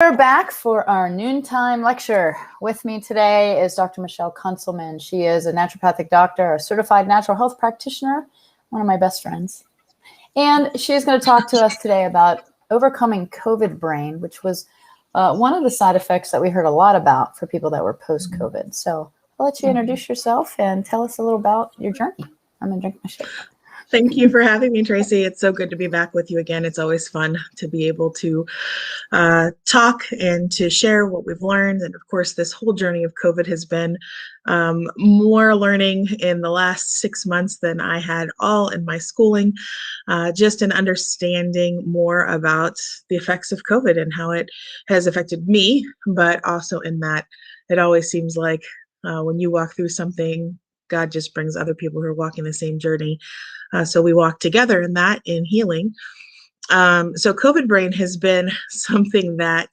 We're back for our noontime lecture. With me today is Dr. Michelle Kunselman. She is a naturopathic doctor, a certified natural health practitioner, one of my best friends. And she is going to talk to us today about overcoming COVID brain, which was one of the side effects that we heard a lot about for people that were post-COVID. So I'll let you introduce yourself and tell us a little about your journey. I'm going to drink my shake. Thank you for having me, Tracy. It's so good to be back with you again. It's always fun to be able to talk and to share what we've learned. And of course, this whole journey of COVID has been more learning in the last 6 months than I had all in my schooling, just in understanding more about the effects of COVID and how it has affected me, but also in that it always seems like when you walk through something, God just brings other people who are walking the same journey. So we walk together in that, in healing. So COVID brain has been something that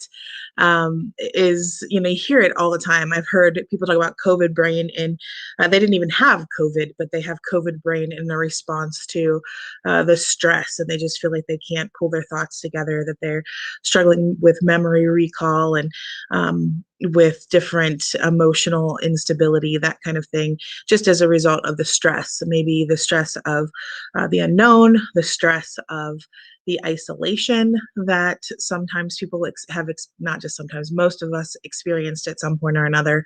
is, you hear it all the time. I've heard people talk about COVID brain and they didn't even have COVID, but they have COVID brain in a response to the stress, and they just feel like they can't pull their thoughts together, that they're struggling with memory recall and with different emotional instability, that kind of thing, just as a result of the stress. Maybe the stress of the unknown, the stress of the isolation that sometimes people have, not just sometimes, most of us experienced at some point or another.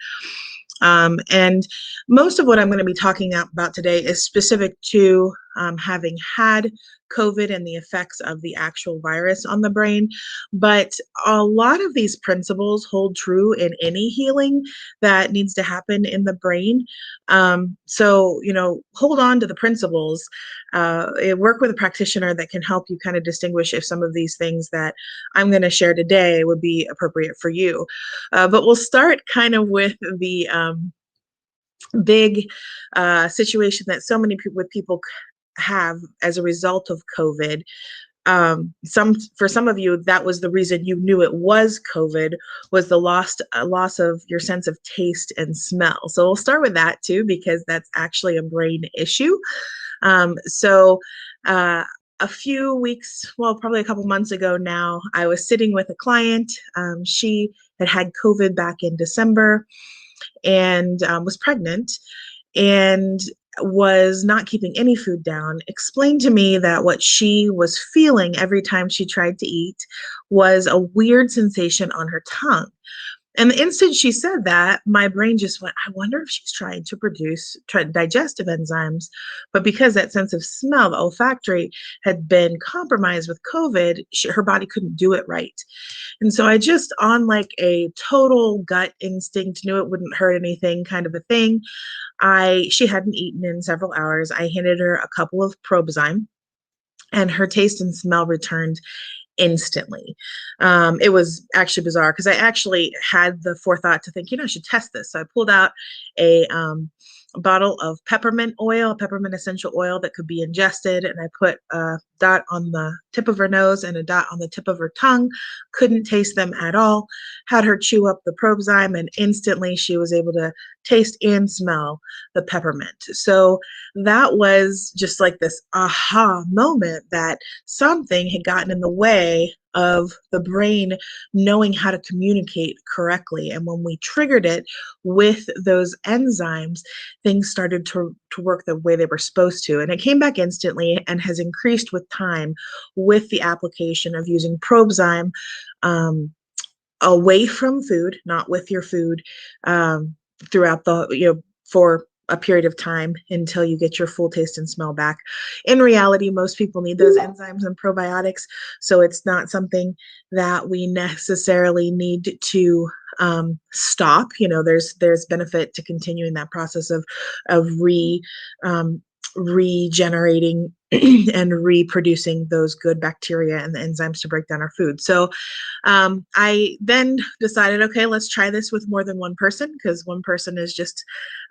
And most of what I'm going to be talking about today is specific to having had COVID and the effects of the actual virus on the brain. But a lot of these principles hold true in any healing that needs to happen in the brain. So, hold on to the principles. Work with a practitioner that can help you kind of distinguish if some of these things that I'm going to share today would be appropriate for you. But we'll start kind of with the big situation that so many people have as a result of COVID. For some of you, that was the reason you knew it was COVID, was the loss of your sense of taste and smell. So we'll start with that too, because that's actually a brain issue. A few weeks, well, probably a couple months ago now, I was sitting with a client. She had COVID back in December and was pregnant and was not keeping any food down, explained to me that what she was feeling every time she tried to eat was a weird sensation on her tongue. And the instant she said that, my brain just went, I wonder if she's trying to produce digestive enzymes. But because that sense of smell, the olfactory, had been compromised with COVID, her body couldn't do it right. And so I just, on like a total gut instinct, knew it wouldn't hurt anything kind of a thing. She hadn't eaten in several hours. I handed her a couple of Probezyme, and her taste and smell returned instantly. It was actually bizarre because I actually had the forethought to think, I should test this. So I pulled out a bottle of peppermint essential oil that could be ingested, and I put a dot on the tip of her nose and a dot on the tip of her tongue. Couldn't taste them at all. Had her chew up the Probezyme, and instantly she was able to taste and smell the peppermint. So that was just like this aha moment that something had gotten in the way of the brain knowing how to communicate correctly. And when we triggered it with those enzymes, things started to work the way they were supposed to. And it came back instantly and has increased with time with the application of using Probezyme away from food, not with your food, throughout for a period of time until you get your full taste and smell back. In reality, most people need those enzymes and probiotics, so it's not something that we necessarily need to stop. There's benefit to continuing that process of regenerating and reproducing those good bacteria and the enzymes to break down our food. So I then decided, okay, let's try this with more than one person, because one person is just,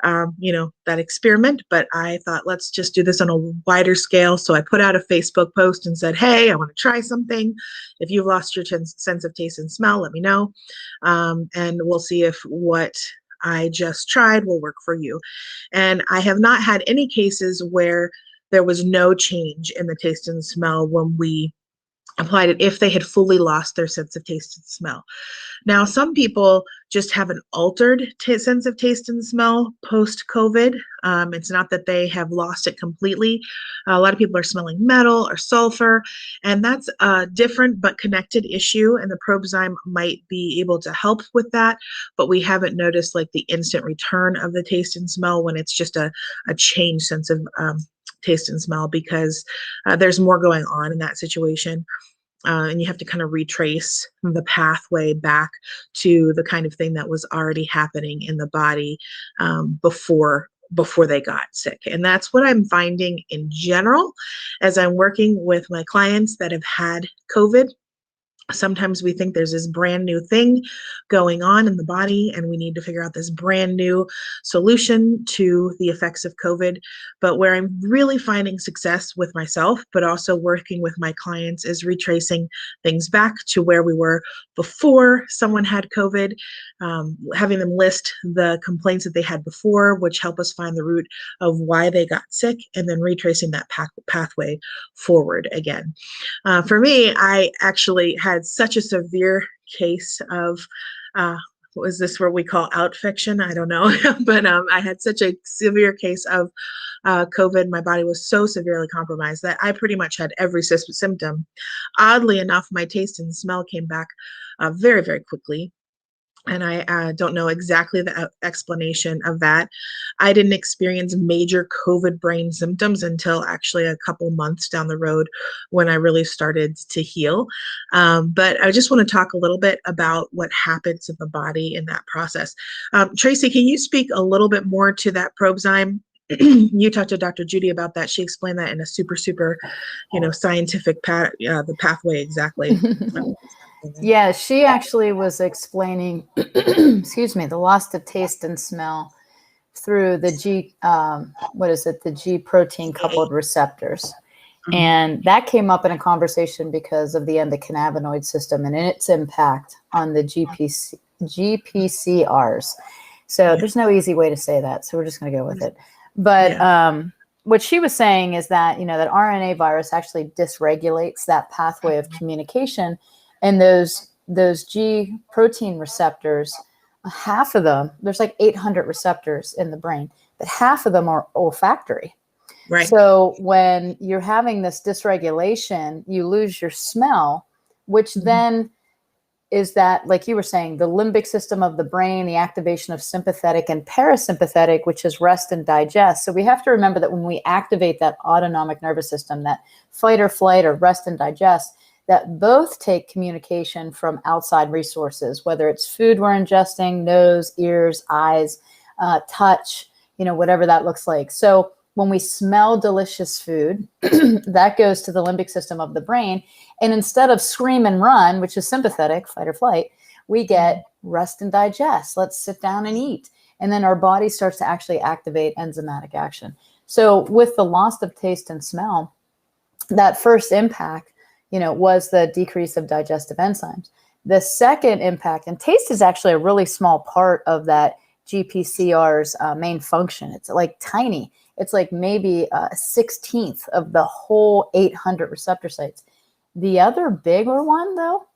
that experiment. But I thought, let's just do this on a wider scale. So I put out a Facebook post and said, hey, I want to try something. If you've lost your sense of taste and smell, let me know. And we'll see if what I just tried will work for you. And I have not had any cases where there was no change in the taste and smell when we applied it if they had fully lost their sense of taste and smell. Now, some people just have an altered sense of taste and smell post-COVID. It's not that they have lost it completely. A lot of people are smelling metal or sulfur, and that's a different but connected issue, and the Probezyme might be able to help with that, but we haven't noticed like the instant return of the taste and smell when it's just a changed sense of taste and smell, because there's more going on in that situation. And you have to kind of retrace the pathway back to the kind of thing that was already happening in the body before they got sick. And that's what I'm finding in general as I'm working with my clients that have had COVID. Sometimes we think there's this brand new thing going on in the body and we need to figure out this brand new solution to the effects of COVID. But where I'm really finding success with myself, but also working with my clients, is retracing things back to where we were before someone had COVID, having them list the complaints that they had before, which help us find the root of why they got sick, and then retracing that pathway forward again. For me, I actually had such a severe case of, what was this what we call outfection? I don't know, but I had such a severe case of COVID. My body was so severely compromised that I pretty much had every symptom. Oddly enough, my taste and smell came back very, very quickly. And I don't know exactly the explanation of that. I didn't experience major COVID brain symptoms until actually a couple months down the road when I really started to heal. But I just want to talk a little bit about what happens in the body in that process. Tracy, can you speak a little bit more to that Probezyme? You talked to Dr. Judy about that. She explained that in a super, scientific the pathway exactly. Yeah, she actually was explaining, excuse me, the loss of taste and smell through the the G protein coupled receptors. And that came up in a conversation because of the endocannabinoid system and its impact on the GPCRs. So there's no easy way to say that, so we're just going to go with it. But what she was saying is that, that RNA virus actually dysregulates that pathway of communication. And those G protein receptors, half of them, there's like 800 receptors in the brain, but half of them are olfactory. Right. So when you're having this dysregulation, you lose your smell, which then is that, like you were saying, the limbic system of the brain, the activation of sympathetic and parasympathetic, which is rest and digest. So we have to remember that when we activate that autonomic nervous system, that fight or flight or rest and digest, that both take communication from outside resources, whether it's food we're ingesting, nose, ears, eyes, touch, whatever that looks like. So when we smell delicious food, that goes to the limbic system of the brain. And instead of scream and run, which is sympathetic, fight or flight, we get rest and digest. Let's sit down and eat. And then our body starts to actually activate enzymatic action. So with the loss of taste and smell, that first impact, was the decrease of digestive enzymes. The second impact, and taste is actually a really small part of that GPCR's main function. It's like tiny. It's like maybe a 16th of the whole 800 receptor sites. The other bigger one, though,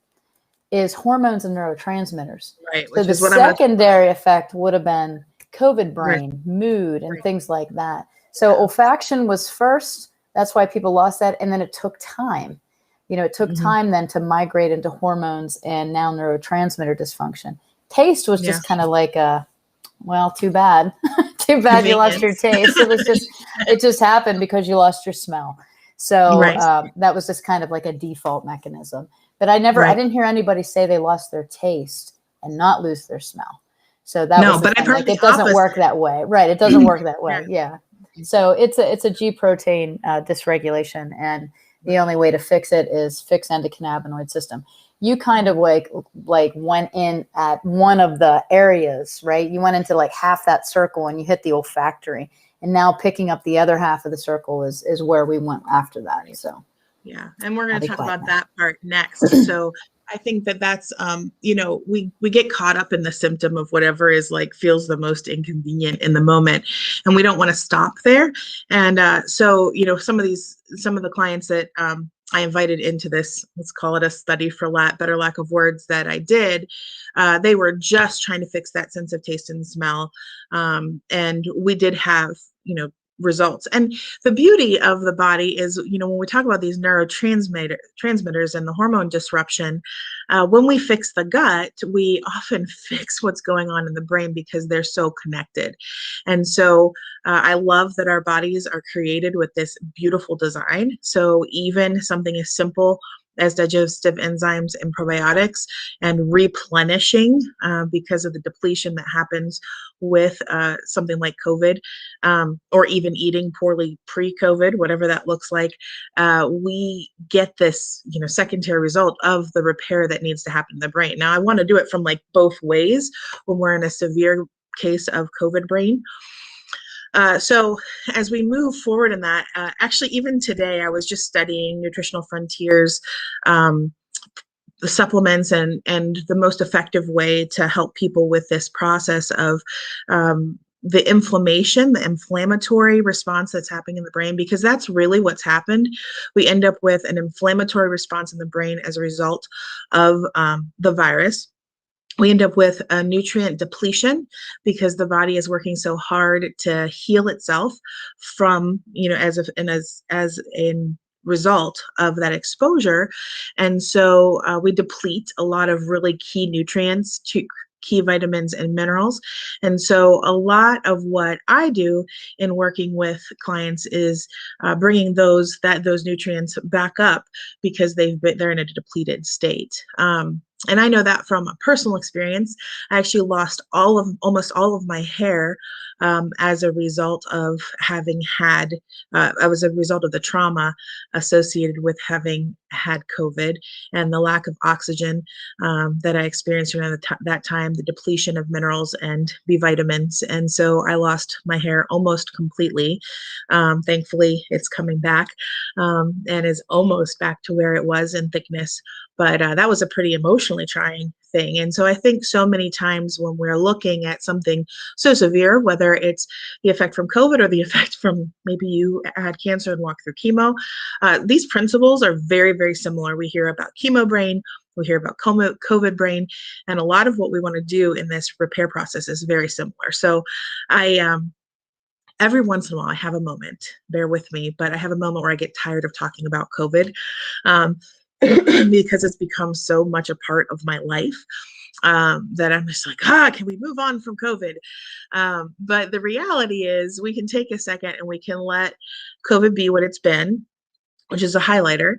is hormones and neurotransmitters. Right. So the secondary effect would have been COVID brain, mood, and things like that. So olfaction was first. That's why people lost that. And then it took time. It took time then to migrate into hormones and now neurotransmitter dysfunction. Taste was just kind of like too bad. Too bad you lost your taste. It just happened because you lost your smell. So that was just kind of like a default mechanism. But I didn't hear anybody say they lost their taste and not lose their smell. So that was the thing. Like, it doesn't work that way. Right. It doesn't work that way. Yeah. So it's a G protein dysregulation, and the only way to fix it is fix endocannabinoid system. You kind of like went in at one of the areas, right? You went into like half that circle and you hit the olfactory, and now picking up the other half of the circle is where we went after that. So yeah, and we're going to talk about that part next. So I think that's we get caught up in the symptom of whatever is like feels the most inconvenient in the moment, and we don't want to stop there. And so some of the clients that I invited into this, let's call it a study for better lack of words, that I did, they were just trying to fix that sense of taste and smell. And we did have, results. And the beauty of the body is, when we talk about these neurotransmitters and the hormone disruption, when we fix the gut, we often fix what's going on in the brain because they're so connected. And so I love that our bodies are created with this beautiful design. So even something as simple as digestive enzymes and probiotics and replenishing because of the depletion that happens with something like COVID, or even eating poorly pre-COVID, whatever that looks like, we get this, secondary result of the repair that needs to happen in the brain. Now, I want to do it from like both ways when we're in a severe case of COVID brain. So as we move forward in that, actually, even today, I was just studying Nutritional Frontiers, the supplements and the most effective way to help people with this process of the inflammatory response that's happening in the brain, because that's really what's happened. We end up with an inflammatory response in the brain as a result of the virus. We end up with a nutrient depletion because the body is working so hard to heal itself from, as a result of that exposure. And so we deplete a lot of really key nutrients, key vitamins and minerals. And so a lot of what I do in working with clients is bringing those nutrients back up because they're in a depleted state. And I know that from a personal experience. I actually lost almost all of my hair as a result of having had, as a result of the trauma associated with having had COVID and the lack of oxygen that I experienced around that time, the depletion of minerals and B vitamins. And so I lost my hair almost completely. Thankfully, it's coming back and is almost back to where it was in thickness. But that was a pretty emotionally trying thing. And so I think so many times when we're looking at something so severe, whether it's the effect from COVID or the effect from maybe you had cancer and walked through chemo, these principles are very, very similar. We hear about chemo brain, we hear about COVID brain, and a lot of what we want to do in this repair process is very similar. So every once in a while, I have a moment, bear with me, but I have a moment where I get tired of talking about COVID. Because it's become so much a part of my life that I'm just like, can we move on from COVID? But the reality is we can take a second and we can let COVID be what it's been, which is a highlighter.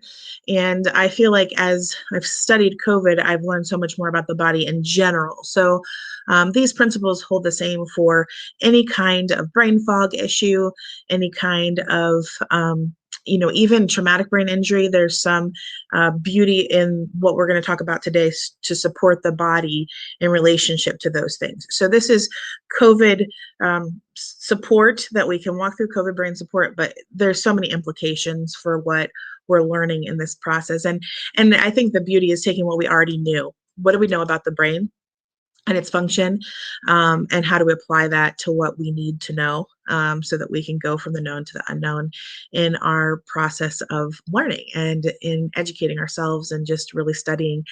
And I feel like as I've studied COVID, I've learned so much more about the body in general. So these principles hold the same for any kind of brain fog issue, any kind of even traumatic brain injury. There's some beauty in what we're going to talk about today to support the body in relationship to those things. So this is COVID support that we can walk through, COVID brain support, but there's so many implications for what we're learning in this process. And I think the beauty is taking what we already knew. What do we know about the brain and its function, and how do we apply that to what we need to know so that we can go from the known to the unknown in our process of learning and in educating ourselves and just really studying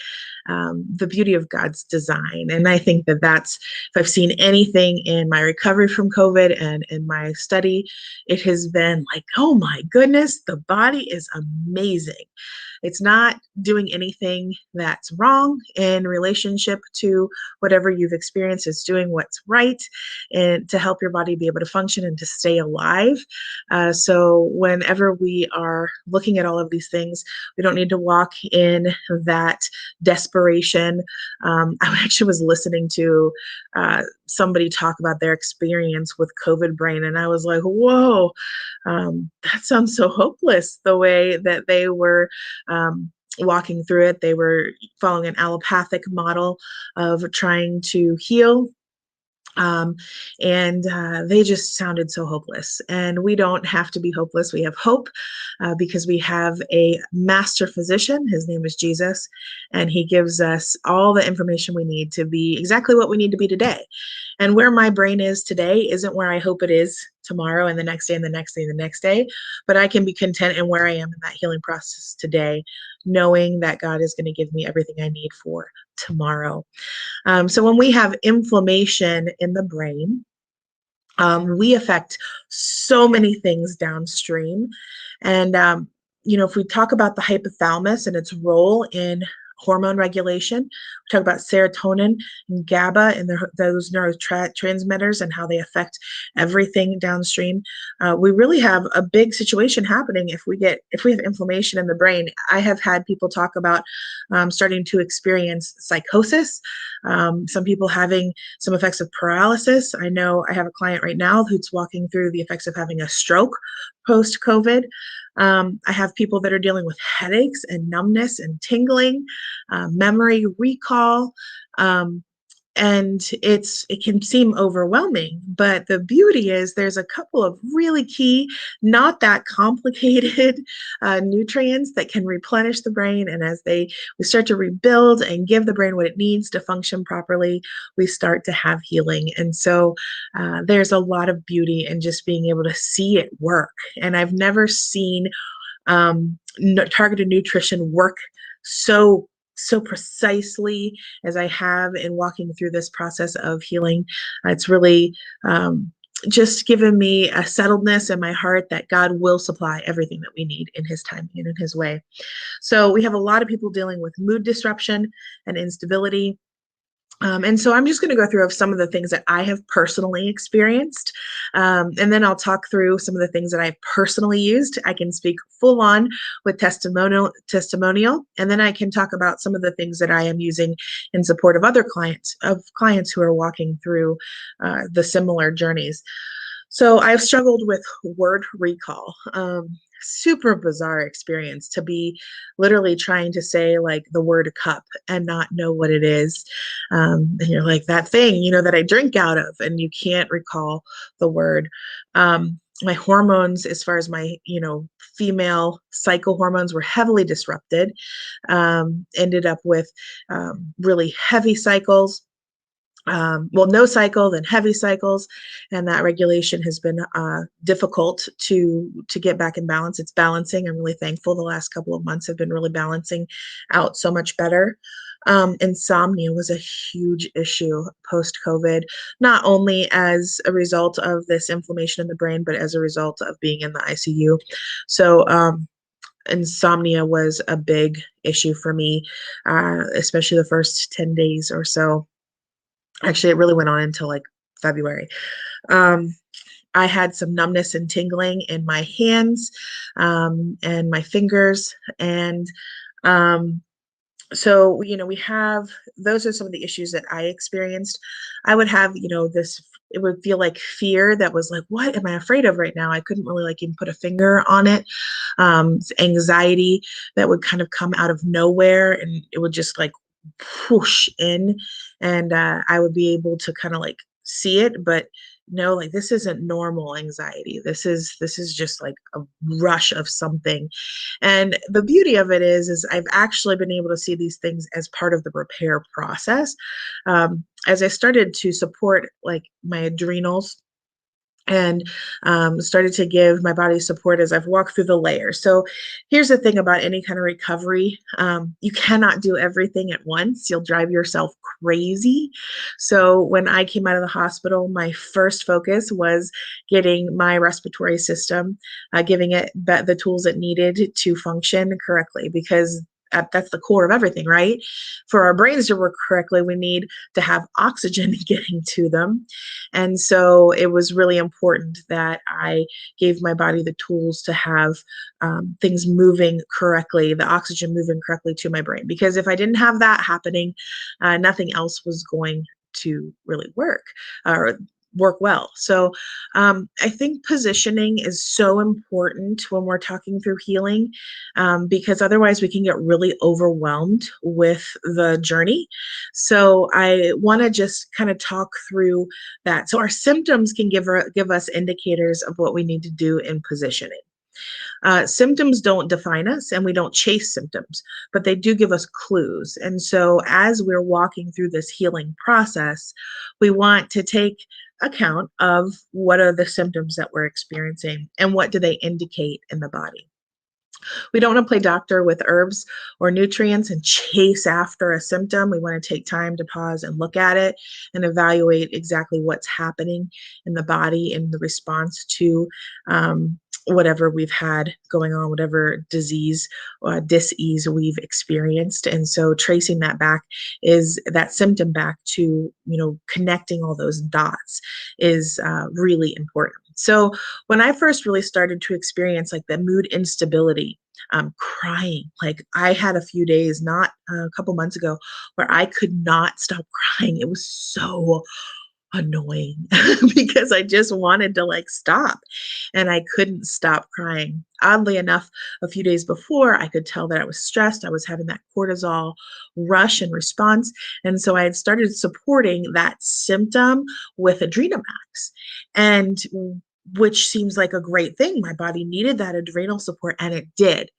the beauty of God's design. And I think that's, if I've seen anything in my recovery from COVID and in my study, it has been like, oh my goodness, the body is amazing. It's not doing anything that's wrong in relationship to whatever you've experienced. It's doing what's right and to help your body be able to function and to stay alive. So whenever we are looking at all of these things, we don't need to walk in that desperation. I actually was listening to somebody talk about their experience with COVID brain, and I was like, whoa, that sounds so hopeless, the way that they were walking through it. They were following an allopathic model of trying to heal. And they just sounded so hopeless. And we don't have to be hopeless. We have hope because we have a master physician. His name is Jesus, and he gives us all the information we need to be exactly what we need to be today. And where my brain is today isn't where I hope it is tomorrow and the next day and the next day and the next day. But I can be content in where I am in that healing process today, knowing that God is going to give me everything I need for tomorrow. So when we have inflammation in the brain, we affect so many things downstream. And, if we talk about the hypothalamus and its role in hormone regulation, we talk about serotonin and GABA and those neurotransmitters and how they affect everything downstream. We really have a big situation happening if we have inflammation in the brain. I have had people talk about starting to experience psychosis, some people having some effects of paralysis. I know I have a client right now who's walking through the effects of having a stroke post-COVID. I have people that are dealing with headaches and numbness and tingling, memory recall. And it can seem overwhelming, but the beauty is there's a couple of really key, not that complicated nutrients that can replenish the brain. And as we start to rebuild and give the brain what it needs to function properly, we start to have healing. And so there's a lot of beauty in just being able to see it work. And I've never seen targeted nutrition work so precisely as I have in walking through this process of healing. It's really just given me a settledness in my heart that God will supply everything that we need in His time and in His way. So we have a lot of people dealing with mood disruption and instability. And so I'm just going to go through some of the things that I have personally experienced. And then I'll talk through some of the things that I've personally used. I can speak full on with testimonial, and then I can talk about some of the things that I am using in support of other clients who are walking through the similar journeys. So I've struggled with word recall. Super bizarre experience to be literally trying to say like the word cup and not know what it is. And you're like, that thing, that I drink out of, and you can't recall the word. My hormones, as far as my, female cycle hormones, were heavily disrupted. Ended up with really heavy cycles. No cycle, then heavy cycles, and that regulation has been difficult to get back in balance. It's balancing. I'm really thankful. The last couple of months have been really balancing out so much better. Insomnia was a huge issue post-COVID, not only as a result of this inflammation in the brain, but as a result of being in the ICU. So insomnia was a big issue for me, especially the first 10 days or so. Actually, it really went on until like February. I had some numbness and tingling in my hands and my fingers. And so, we have, those are some of the issues that I experienced. I would have, it would feel like fear that was like, what am I afraid of right now? I couldn't really like even put a finger on it. Anxiety that would kind of come out of nowhere, and it would just like whoosh in, and I would be able to kind of like see it, but no, like this isn't normal anxiety. This is just like a rush of something. And the beauty of it is I've actually been able to see these things as part of the repair process. As I started to support like my adrenals and started to give my body support as I've walked through the layers. So here's the thing about any kind of recovery. You cannot do everything at once. You'll drive yourself crazy. So when I came out of the hospital, my first focus was getting my respiratory system, giving it the tools it needed to function correctly, because that's the core of everything, right? For our brains to work correctly, we need to have oxygen getting to them. And so it was really important that I gave my body the tools to have things moving correctly, the oxygen moving correctly to my brain. Because if I didn't have that happening, nothing else was going to really work or work well. So I think positioning is so important when we're talking through healing, because otherwise we can get really overwhelmed with the journey. So I want to just kind of talk through that. So our symptoms can give us indicators of what we need to do in positioning. Symptoms don't define us, and we don't chase symptoms, but they do give us clues. And so as we're walking through this healing process, we want to take account of what are the symptoms that we're experiencing and what do they indicate in the body. We don't want to play doctor with herbs or nutrients and chase after a symptom. We want to take time to pause and look at it and evaluate exactly what's happening in the body in the response to whatever we've had going on, whatever disease or dis-ease we've experienced. And so tracing that back is that symptom back to, connecting all those dots is really important. So when I first really started to experience like the mood instability, crying, like I had a few days, not a couple months ago, where I could not stop crying. It was so annoying because I just wanted to like stop and I couldn't stop crying. Oddly enough, a few days before, I could tell that I was stressed. I was having that cortisol rush and response. And so I had started supporting that symptom with Adrenamax, and which seems like a great thing. My body needed that adrenal support, and it did.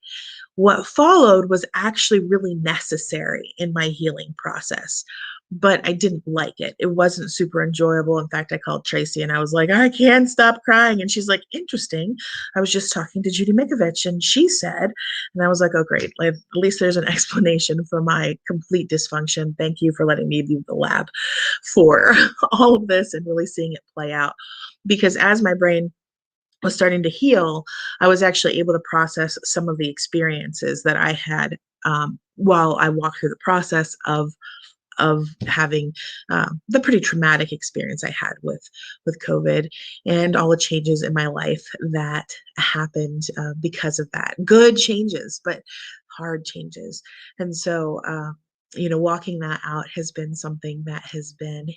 What followed was actually really necessary in my healing process, but I didn't like it. It wasn't super enjoyable. In fact, I called Tracy and I was like, I can't stop crying. And she's like, interesting. I was just talking to Judy Mikovich and she said, and I was like, oh, great. Like, at least there's an explanation for my complete dysfunction. Thank you for letting me leave the lab for all of this and really seeing it play out. Because as my brain was starting to heal, I was actually able to process some of the experiences that I had while I walked through the process of having the pretty traumatic experience I had with COVID and all the changes in my life that happened because of that. Good changes, but hard changes. And so, walking that out has been something that has been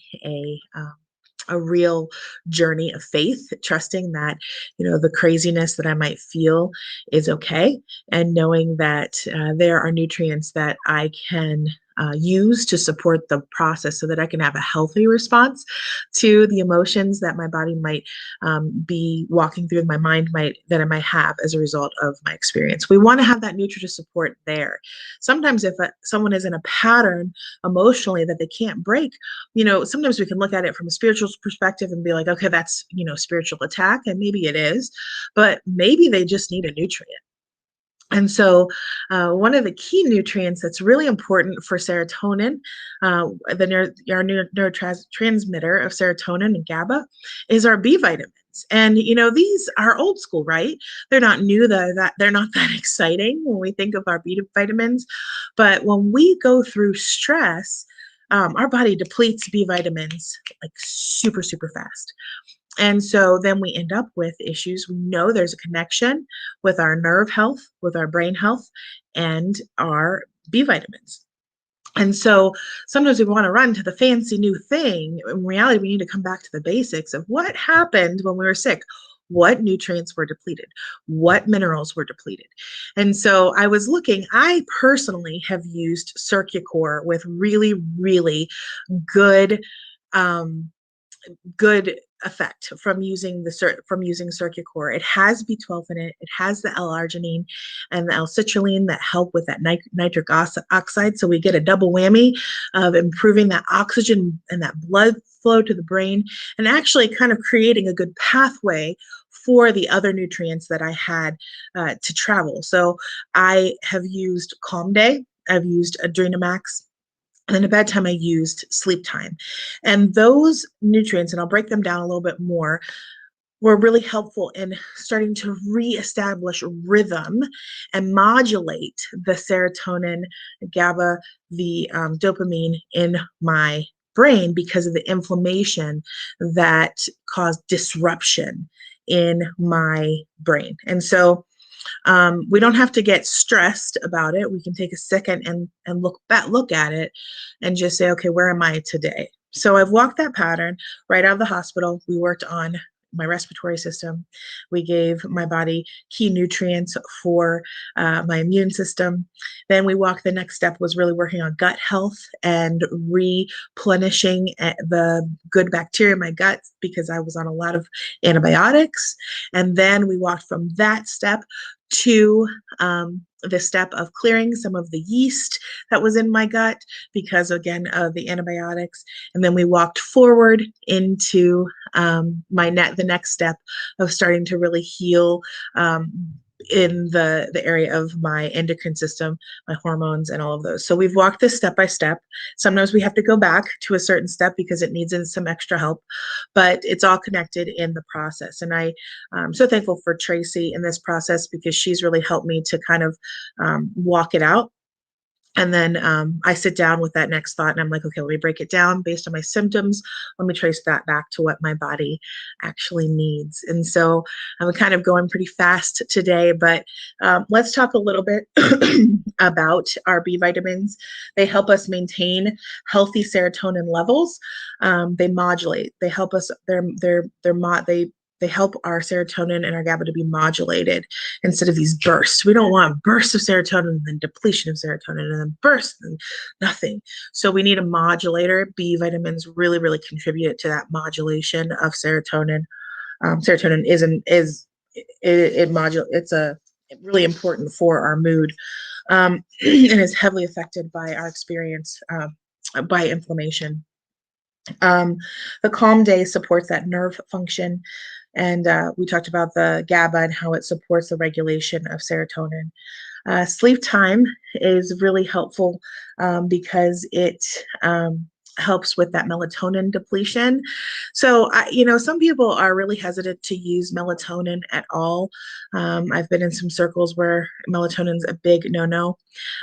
a real journey of faith, trusting that, the craziness that I might feel is okay, and knowing that there are nutrients that I can use to support the process so that I can have a healthy response to the emotions that my body might be walking through, my mind that I might have as a result of my experience. We want to have that nutritive support there. Sometimes if someone is in a pattern emotionally that they can't break, sometimes we can look at it from a spiritual perspective and be like, okay, that's, spiritual attack, and maybe it is, but maybe they just need a nutrient. And so one of the key nutrients that's really important for serotonin, our neurotransmitter of serotonin and GABA, is our B vitamins. And, these are old school, right? They're not new, that they're not that exciting when we think of our B vitamins. But when we go through stress, our body depletes B vitamins like super, super fast. And so then we end up with issues. We know there's a connection with our nerve health, with our brain health, and our B vitamins. And so sometimes we want to run to the fancy new thing. In reality, we need to come back to the basics of what happened when we were sick. What nutrients were depleted? What minerals were depleted? And so I was looking, I personally have used CircuCore with really, really good effect from using CircuCore. It has B12 in it. It has the L-arginine and the L-citrulline that help with that nitric oxide. So we get a double whammy of improving that oxygen and that blood flow to the brain, and actually kind of creating a good pathway for the other nutrients that I had to travel. So I have used Calm Day. I've used Adrenamax. And then at bedtime, I used Sleep Time. And those nutrients, and I'll break them down a little bit more, were really helpful in starting to reestablish rhythm and modulate the serotonin, GABA, the dopamine in my brain because of the inflammation that caused disruption in my brain. And so we don't have to get stressed about it. We can take a second and look at it and just say, okay, where am I today? So I've walked that pattern right out of the hospital. We worked on my respiratory system. We gave my body key nutrients for my immune system. Then we walked, the next step was really working on gut health and replenishing the good bacteria in my gut because I was on a lot of antibiotics. And then we walked from that step to the step of clearing some of the yeast that was in my gut because, again, of the antibiotics. And then we walked forward into the next step of starting to really heal in the area of my endocrine system, my hormones, and all of those. So we've walked this step by step. Sometimes we have to go back to a certain step because it needs some extra help, but it's all connected in the process. And I'm so thankful for Tracy in this process because she's really helped me to kind of walk it out. And then I sit down with that next thought and I'm like, okay, let me break it down based on my symptoms. Let me trace that back to what my body actually needs. And so I'm kind of going pretty fast today, but let's talk a little bit about our B vitamins. They help us maintain healthy serotonin levels. They modulate. They help us. They help our serotonin and our GABA to be modulated instead of these bursts. We don't want bursts of serotonin and then depletion of serotonin and then bursts and nothing. So we need a modulator. B vitamins really, really contribute to that modulation of serotonin. Serotonin it's really important for our mood and is heavily affected by our experience by inflammation. The calm day supports that nerve function. And we talked about the GABA and how it supports the regulation of serotonin. Sleep time is really helpful because it helps with that melatonin depletion. So, some people are really hesitant to use melatonin at all. I've been in some circles where melatonin's a big no-no.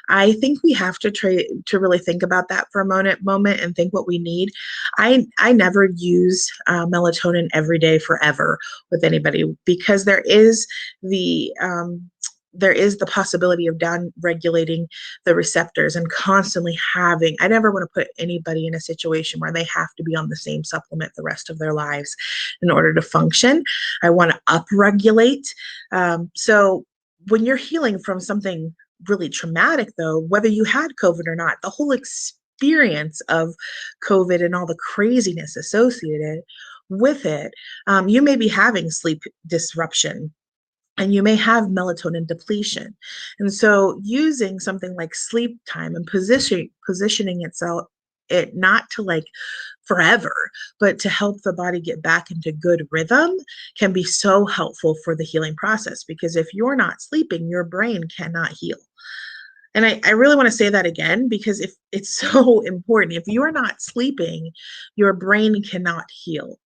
I think we have to really think about that for a moment and think what we need. I never use melatonin every day forever with anybody because there is the possibility of down-regulating the receptors and constantly I never want to put anybody in a situation where they have to be on the same supplement the rest of their lives in order to function. I want to upregulate. So when you're healing from something really traumatic, though, whether you had COVID or not, the whole experience of COVID and all the craziness associated with it, you may be having sleep disruption and you may have melatonin depletion. And so using something like sleep time and positioning it not to like forever, but to help the body get back into good rhythm can be so helpful for the healing process. Because if you're not sleeping, your brain cannot heal. And I really want to say that again, because if it's so important. If you're not sleeping, your brain cannot heal.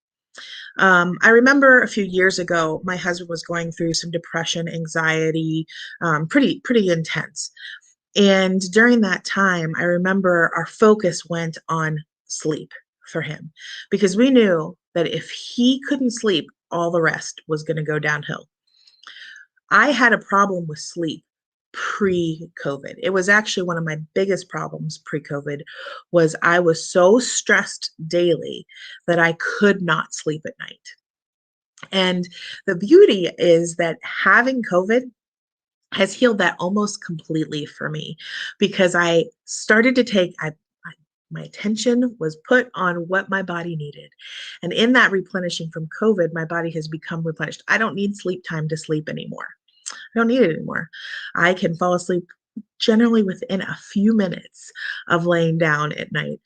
I remember a few years ago, my husband was going through some depression, anxiety, pretty intense. And during that time, I remember our focus went on sleep for him because we knew that if he couldn't sleep, all the rest was going to go downhill. I had a problem with sleep pre-COVID. It was actually one of my biggest problems pre-COVID was I was so stressed daily that I could not sleep at night. And the beauty is that having COVID has healed that almost completely for me because I started to my attention was put on what my body needed. And in that replenishing from COVID, my body has become replenished. I don't need sleep time to sleep anymore. I don't need it anymore. I can fall asleep generally within a few minutes of laying down at night.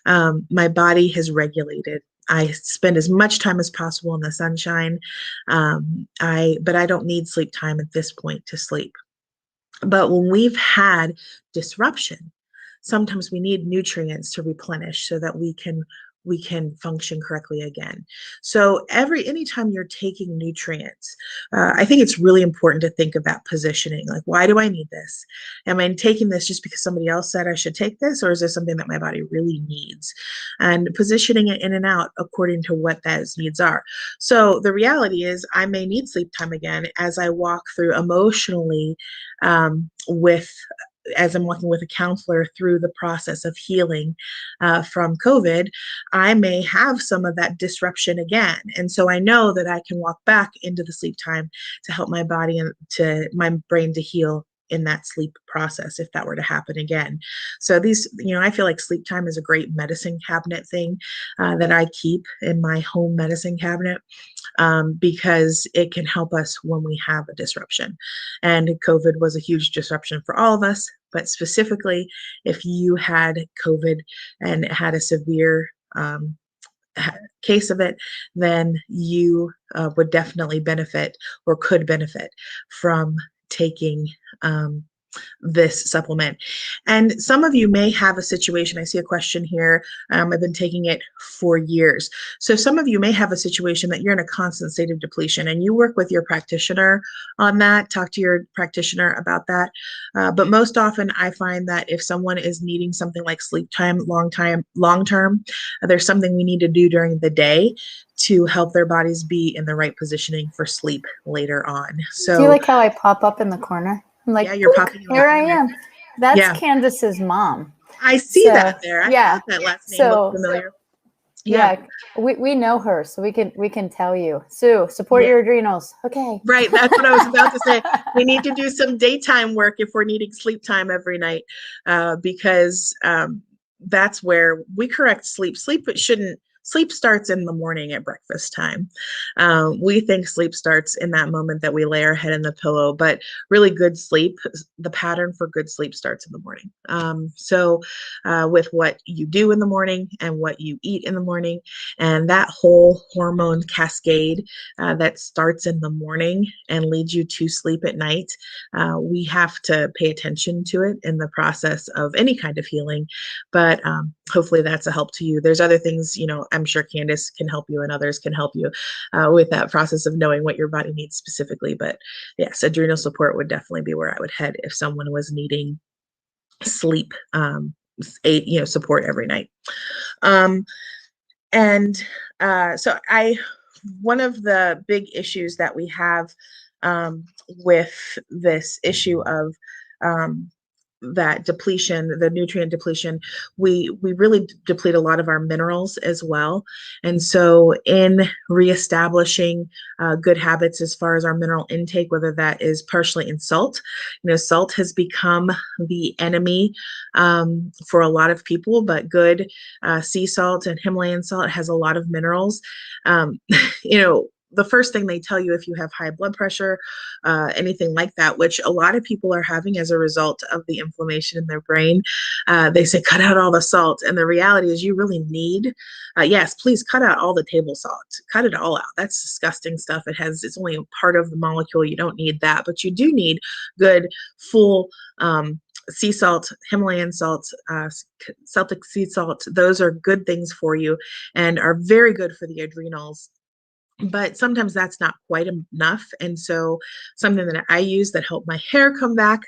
My body has regulated. I spend as much time as possible in the sunshine, but I don't need sleep time at this point to sleep. But when we've had disruption, sometimes we need nutrients to replenish so that we can function correctly again. So anytime you're taking nutrients, I think it's really important to think of that positioning. Like, why do I need this? Am I taking this just because somebody else said I should take this, or is this something that my body really needs? And positioning it in and out according to what those needs are. So the reality is I may need sleep time again as I walk through emotionally with as I'm working with a counselor through the process of healing from COVID, I may have some of that disruption again. And so I know that I can walk back into the sleep time to help my body and to my brain to heal in that sleep process if that were to happen again. So these, I feel like sleep time is a great medicine cabinet thing that I keep in my home medicine cabinet because it can help us when we have a disruption. And COVID was a huge disruption for all of us, but specifically if you had COVID and had a severe case of it, then you would definitely benefit or could benefit from taking this supplement. And some of you may have a situation. I see a question here. I've been taking it for years. So some of you may have a situation that you're in a constant state of depletion and you work with your practitioner on that, talk to your practitioner about that. But most often I find that if someone is needing something like sleep time, long term, there's something we need to do during the day to help their bodies be in the right positioning for sleep later on. So do you like how I pop up in the corner? I'm like, yeah, you're popping in the here I corner. am. That's Yeah. Candace's mom. I see that there. I yeah. thought that last name So looked familiar. yeah, we know her, so we can tell you. Sue, support your adrenals. Okay. Right. That's what I was about to say. We need to do some daytime work if we're needing sleep time every night, because that's where we correct sleep. Sleep starts in the morning at breakfast time. We think sleep starts in that moment that we lay our head in the pillow, but really good sleep, the pattern for good sleep starts in the morning. So with what you do in the morning and what you eat in the morning and that whole hormone cascade that starts in the morning and leads you to sleep at night, we have to pay attention to it in the process of any kind of healing. But hopefully that's a help to you. There's other things, I'm sure Candace can help you and others can help you with that process of knowing what your body needs specifically. But yes, adrenal support would definitely be where I would head if someone was needing sleep support every night. So one of the big issues that we have with this issue of that depletion, the nutrient depletion, we really deplete a lot of our minerals as well. And so in reestablishing good habits as far as our mineral intake, whether that is partially in salt, salt has become the enemy for a lot of people, but good sea salt and Himalayan salt has a lot of minerals. The first thing they tell you if you have high blood pressure, anything like that, which a lot of people are having as a result of the inflammation in their brain, they say, cut out all the salt. And the reality is you really need, yes, please cut out all the table salt, cut it all out. That's disgusting stuff. It's only a part of the molecule. You don't need that, but you do need good, full, sea salt, Himalayan salt, Celtic sea salt. Those are good things for you and are very good for the adrenals. But sometimes that's not quite enough. And so something that I use that helped my hair come back,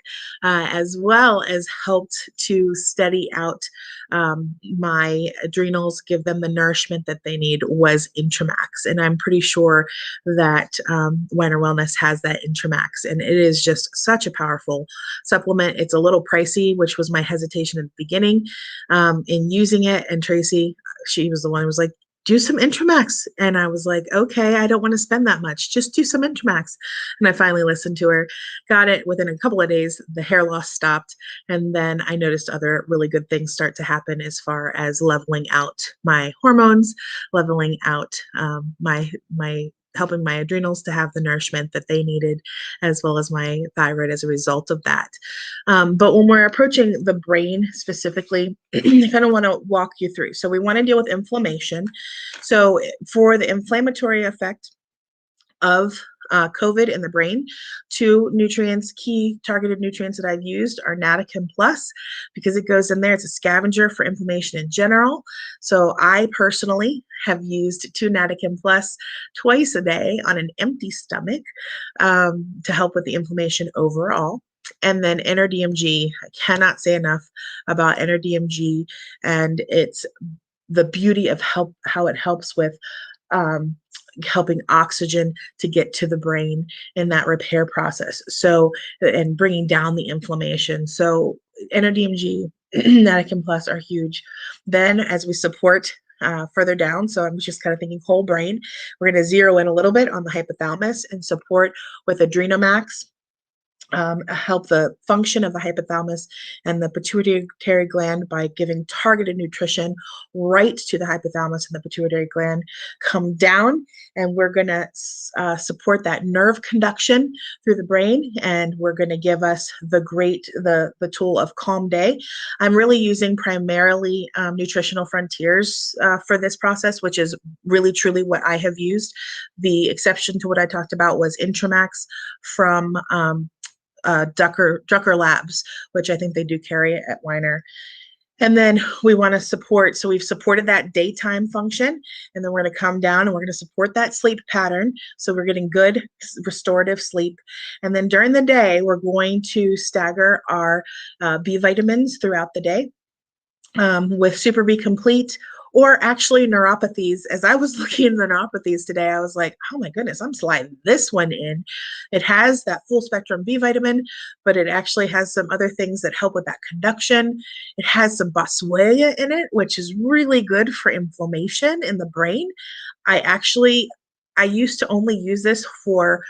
as well as helped to steady out my adrenals, give them the nourishment that they need, was Intramax. And I'm pretty sure that Weiner Wellness has that Intramax. And it is just such a powerful supplement. It's a little pricey, which was my hesitation at the beginning in using it. And Tracy, she was the one who was like, do some Intramax. And I was like, okay, I don't want to spend that much. Just do some Intramax. And I finally listened to her, got it. Within a couple of days, the hair loss stopped. And then I noticed other really good things start to happen as far as leveling out my hormones, leveling out my helping my adrenals to have the nourishment that they needed, as well as my thyroid as a result of that. But when we're approaching the brain specifically, I kind of want to walk you through. So we want to deal with inflammation. So for the inflammatory effect of COVID in the brain, two nutrients, key targeted nutrients that I've used are Natachem Plus, because it goes in there. It's a scavenger for inflammation in general. So I personally have used 2 Natachem Plus twice a day on an empty stomach to help with the inflammation overall. And then NRDMG, I cannot say enough about NRDMG and it's the beauty of how it helps with helping oxygen to get to the brain in that repair process. So, and bringing down the inflammation. So NODMG, Natacin Plus are huge. Then as we support further down, so I'm just kind of thinking whole brain, we're going to zero in a little bit on the hypothalamus and support with Adrenamax, help the function of the hypothalamus and the pituitary gland by giving targeted nutrition right to the hypothalamus and the pituitary gland. Come down, and we're going to support that nerve conduction through the brain, and we're going to give us the tool of Calm Day. I'm really using primarily Nutritional Frontiers for this process, which is really truly what I have used. The exception to what I talked about was Intramax from Drucker Labs, which I think they do carry at Weiner. And then we want to support, so we've supported that daytime function, and then we're going to come down and we're going to support that sleep pattern. So we're getting good restorative sleep. And then during the day, we're going to stagger our B vitamins throughout the day with Super B Complete, or actually neuropathies. As I was looking at the neuropathies today, I was like, oh my goodness, I'm sliding this one in. It has that full spectrum B vitamin, but it actually has some other things that help with that conduction. It has some boswellia in it, which is really good for inflammation in the brain. I used to only use this for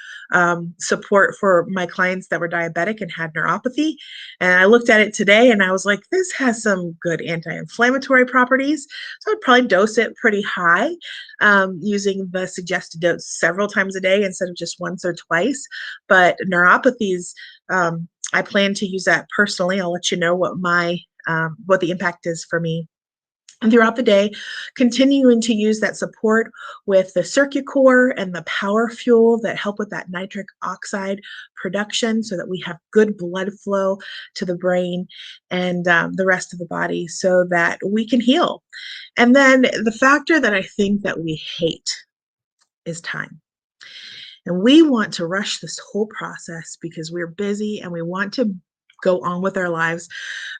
support for my clients that were diabetic and had neuropathy. And I looked at it today and I was like, this has some good anti-inflammatory properties. So I'd probably dose it pretty high, using the suggested dose several times a day instead of just once or twice. But neuropathies, I plan to use that personally. I'll let you know what what the impact is for me. And throughout the day, continuing to use that support with the circuit core and the power fuel that help with that nitric oxide production so that we have good blood flow to the brain and the rest of the body so that we can heal. And then the factor that I think that we hate is time. And we want to rush this whole process because we're busy and we want to go on with our lives.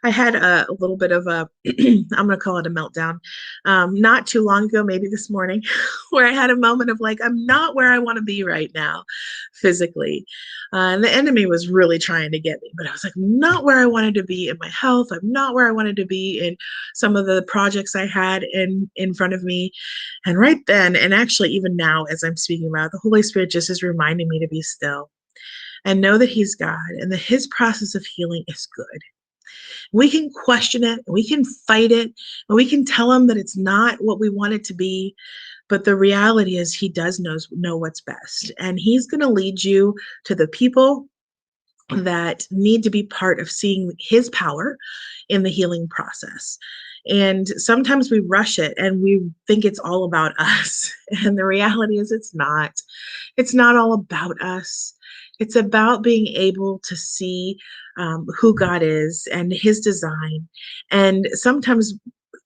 I had a little bit of a, I'm going to call it a meltdown, not too long ago, maybe this morning, where I had a moment of like, I'm not where I want to be right now physically. And the enemy was really trying to get me, but I was like, I'm not where I wanted to be in my health. I'm not where I wanted to be in some of the projects I had in front of me. And right then, and actually even now, as I'm speaking about, the Holy Spirit just is reminding me to be still and know that He's God and that His process of healing is good. We can question it, we can fight it, and we can tell Him that it's not what we want it to be. But the reality is He does know what's best. And He's going to lead you to the people that need to be part of seeing His power in the healing process. And sometimes we rush it and we think it's all about us. And the reality is it's not. It's not all about us. It's about being able to see who God is and His design. And sometimes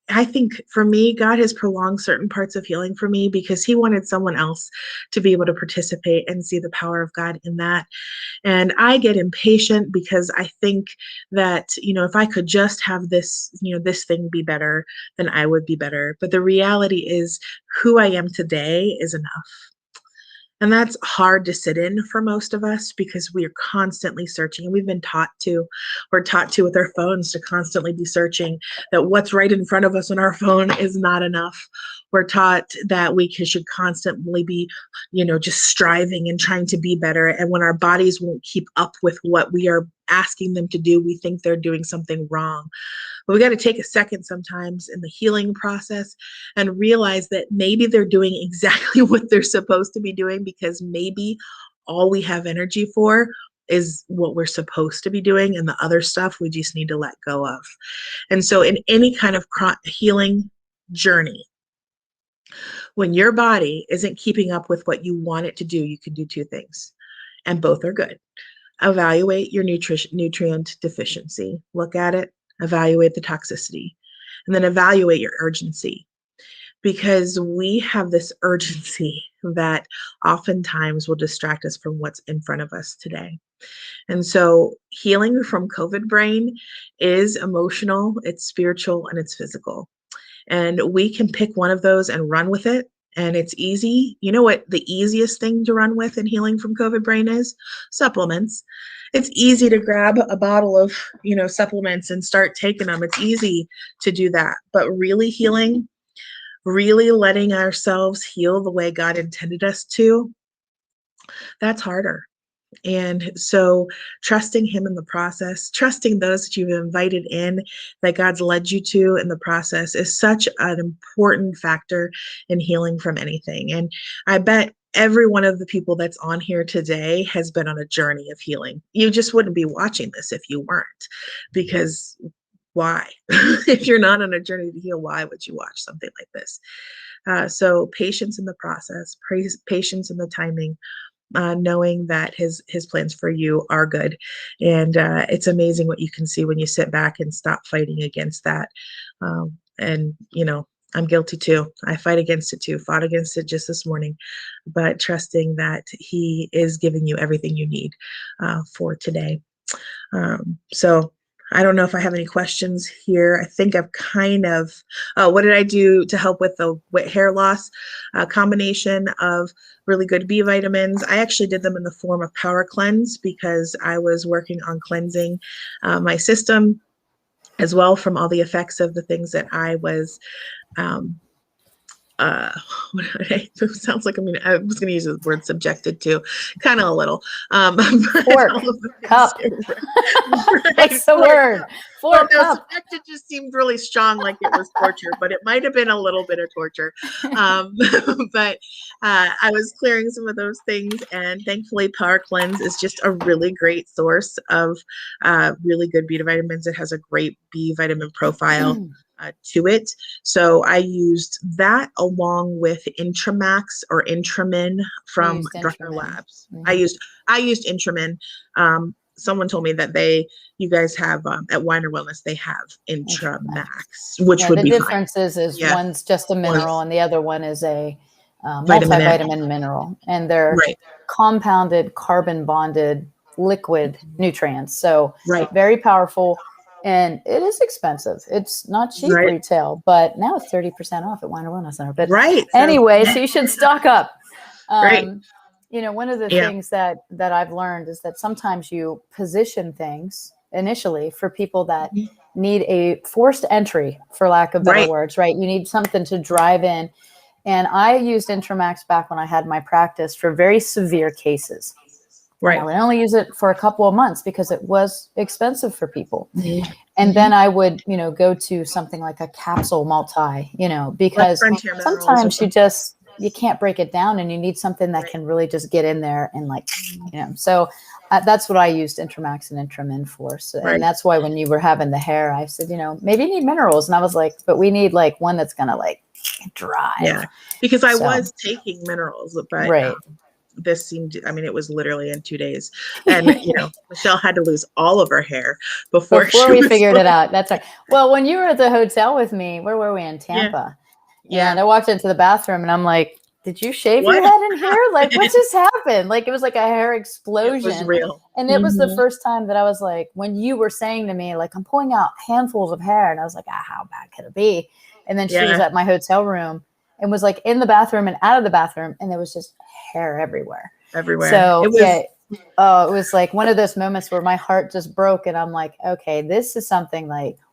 I think for me, God has prolonged certain parts of healing for me because He wanted someone else to be able to participate and see the power of God in that. And I get impatient because I think that, if I could just have this, this thing be better, then I would be better. But the reality is who I am today is enough. And that's hard to sit in for most of us because we are constantly searching, and we've been taught to. We're taught to with our phones to constantly be searching, that what's right in front of us on our phone is not enough. We're taught that we should constantly be, just striving and trying to be better. And when our bodies won't keep up with what we are asking them to do, we think they're doing something wrong. But we got to take a second sometimes in the healing process and realize that maybe they're doing exactly what they're supposed to be doing, because maybe all we have energy for is what we're supposed to be doing, and the other stuff we just need to let go of. And so in any kind of healing journey, when your body isn't keeping up with what you want it to do, you can do two things, and both are good. Evaluate your nutrient deficiency. Look at it, evaluate the toxicity, and then evaluate your urgency. Because we have this urgency that oftentimes will distract us from what's in front of us today. And so healing from COVID brain is emotional, it's spiritual, and it's physical. And we can pick one of those and run with it, And it's easy. You know what the easiest thing to run with in healing from COVID brain is? Supplements. It's easy to grab a bottle of, supplements and start taking them. It's easy to do that. But really healing, really letting ourselves heal the way God intended us to, that's harder. And so trusting him in the process, trusting those that you've invited in, that God's led you to in the process, is such an important factor in healing from anything. And I bet every one of the people that's on here today has been on a journey of healing. You just wouldn't be watching this if you weren't, because why? If you're not on a journey to heal, why would you watch something like this? So patience in the process, patience in the timing, knowing that his plans for you are good. And it's amazing what you can see when you sit back and stop fighting against that. And, I'm guilty too. I fight against it too, fought against it just this morning, but trusting that he is giving you everything you need for today. So I don't know if I have any questions here. I think I've kind of, what did I do to help with the hair loss? A combination of really good B vitamins. I actually did them in the form of power cleanse because I was working on cleansing my system as well from all the effects of the things that I was, it sounds like I was going to use the word subjected to, kind of a little. Fork, cup. What's the word? Fork, well, no, cup. subjected just seemed really strong, like it was torture, but it might have been a little bit of torture. But I was clearing some of those things, and thankfully Power Cleanse is just a really great source of really good B vitamins. It has a great B vitamin profile. To it. So I used that along with Intramax or Intramin from Drucker Labs. Mm-hmm. I used Intramin. Someone told me that you guys have at Weiner Wellness, they have Intramax, which would be fine. The difference is one's just a mineral and the other one is a multivitamin mineral, and they're compounded carbon bonded liquid nutrients. So very powerful. And it is expensive. It's not cheap retail, but now it's 30% off at Weiner Wellness Center. But anyway, so you should stock up. One of the things that I've learned is that sometimes you position things initially for people that need a forced entry, for lack of better words, right? You need something to drive in. And I used Intramax back when I had my practice for very severe cases. Right. I would only use it for a couple of months because it was expensive for people. Mm-hmm. And then I would, go to something like a capsule multi, because sometimes you can't break it down and you need something that can really just get in there and so that's what I used Intramax and Intramin for. So, and that's why when you were having the hair, I said, maybe you need minerals. And I was like, but we need one that's going to drive. Yeah, because I was taking minerals, but this seemed, it was literally in 2 days. And, Michelle had to lose all of her hair before we figured it out. That's right. Well, when you were at the hotel with me, where were we, in Tampa? Yeah. And I walked into the bathroom and I'm like, did you shave your head in here? What just happened? It was like a hair explosion. It was real. And it was the first time that I was like, when you were saying to me, I'm pulling out handfuls of hair. And I was like, how bad could it be? And then she was at my hotel room and was in the bathroom and out of the bathroom. And there was just hair everywhere. So it was like one of those moments where my heart just broke and I'm like, okay, this is something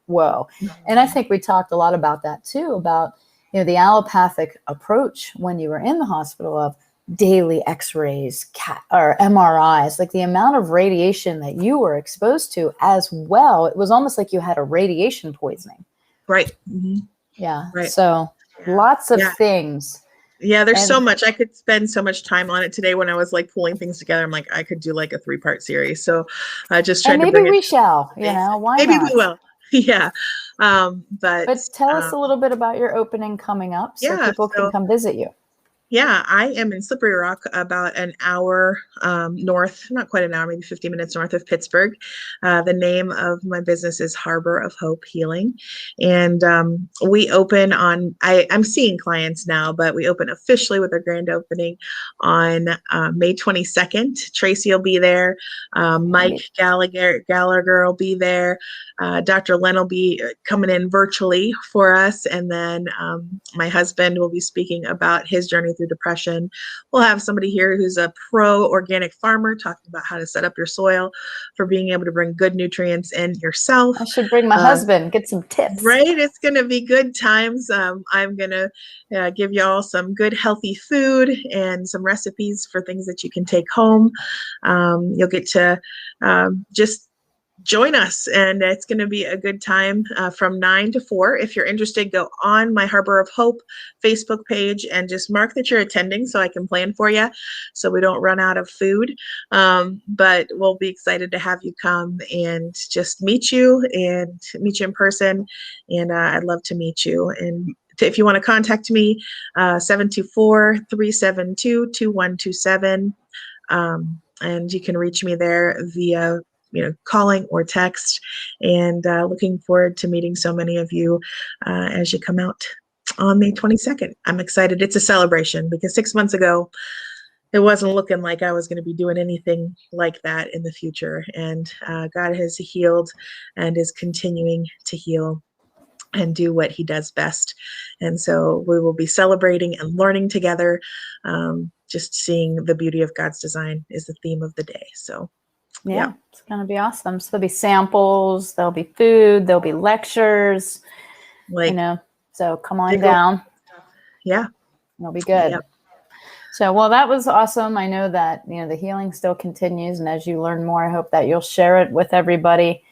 whoa. And I think we talked a lot about that too, about, the allopathic approach when you were in the hospital of daily x-rays or MRIs, the amount of radiation that you were exposed to as well. It was almost like you had a radiation poisoning. Right. Mm-hmm. Yeah. Right. So lots of things. Yeah, there's so much. I could spend so much time on it today when I was pulling things together. I'm like, I could do a 3-part series. So I just tried to bring it. Maybe we shall, why maybe not? We will. Yeah. But tell us a little bit about your opening coming up so people can come visit you. Yeah, I am in Slippery Rock, about an hour north, not quite an hour, maybe 50 minutes north of Pittsburgh. The name of my business is Harbor of Hope Healing. And we open on, I'm seeing clients now, but we open officially with our grand opening on May 22nd. Tracy will be there. Mike Gallagher will be there. Dr. Len will be coming in virtually for us. And then my husband will be speaking about his journey through depression. We'll have somebody here who's a pro organic farmer talking about how to set up your soil for being able to bring good nutrients in yourself. I should bring my husband, get some tips. Right. It's going to be good times. I'm going to give you all some good, healthy food and some recipes for things that you can take home. You'll get to just join us, and it's going to be a good time from 9 to 4. If you're interested, go on my Harbor of Hope Facebook page and just mark that you're attending so I can plan for you so we don't run out of food. But we'll be excited to have you come and just meet you in person. And I'd love to meet you. And if you want to contact me, 724-372-2127. And you can reach me there via calling or text, and looking forward to meeting so many of you as you come out on May 22nd. I'm excited. It's a celebration because 6 months ago, it wasn't looking like I was going to be doing anything like that in the future. And God has healed and is continuing to heal and do what he does best. And so we will be celebrating and learning together. Just seeing the beauty of God's design is the theme of the day. So yeah, it's going to be awesome. So there'll be samples, there'll be food, there'll be lectures, so come on down. Yeah. It'll be good. Yep. So, well, that was awesome. I know that, the healing still continues. And as you learn more, I hope that you'll share it with everybody.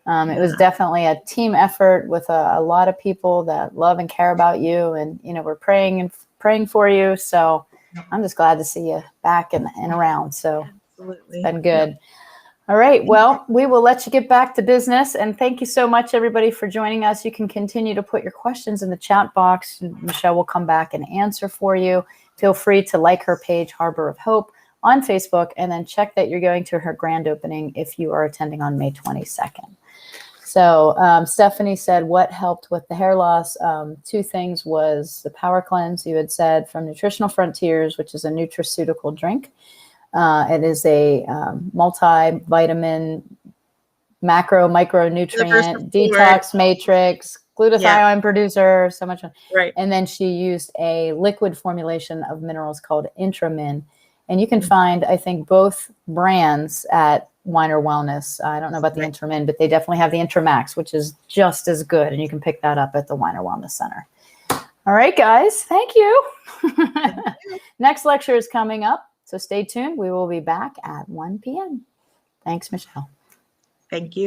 It was definitely a team effort with a lot of people that love and care about you. And, we're praying for you. So I'm just glad to see you back and around. So absolutely. It's been good. Yep. All right. Well, we will let you get back to business. And thank you so much, everybody, for joining us. You can continue to put your questions in the chat box. Michelle will come back and answer for you. Feel free to like her page, Harbor of Hope, on Facebook, and then check that you're going to her grand opening if you are attending on May 22nd. So Stephanie said, what helped with the hair loss? 2 things was the Power Cleanse, you had said, from Nutritional Frontiers, which is a nutraceutical drink. It is a multivitamin, micronutrient, detox matrix, glutathione producer, so much. Right. And then she used a liquid formulation of minerals called Intramin. And you can find, I think, both brands at Weiner Wellness. I don't know about the Intramin, but they definitely have the Intramax, which is just as good. And you can pick that up at the Weiner Wellness Center. All right, guys. Thank you. Next lecture is coming up. So stay tuned. We will be back at 1 p.m. Thanks, Michelle. Thank you.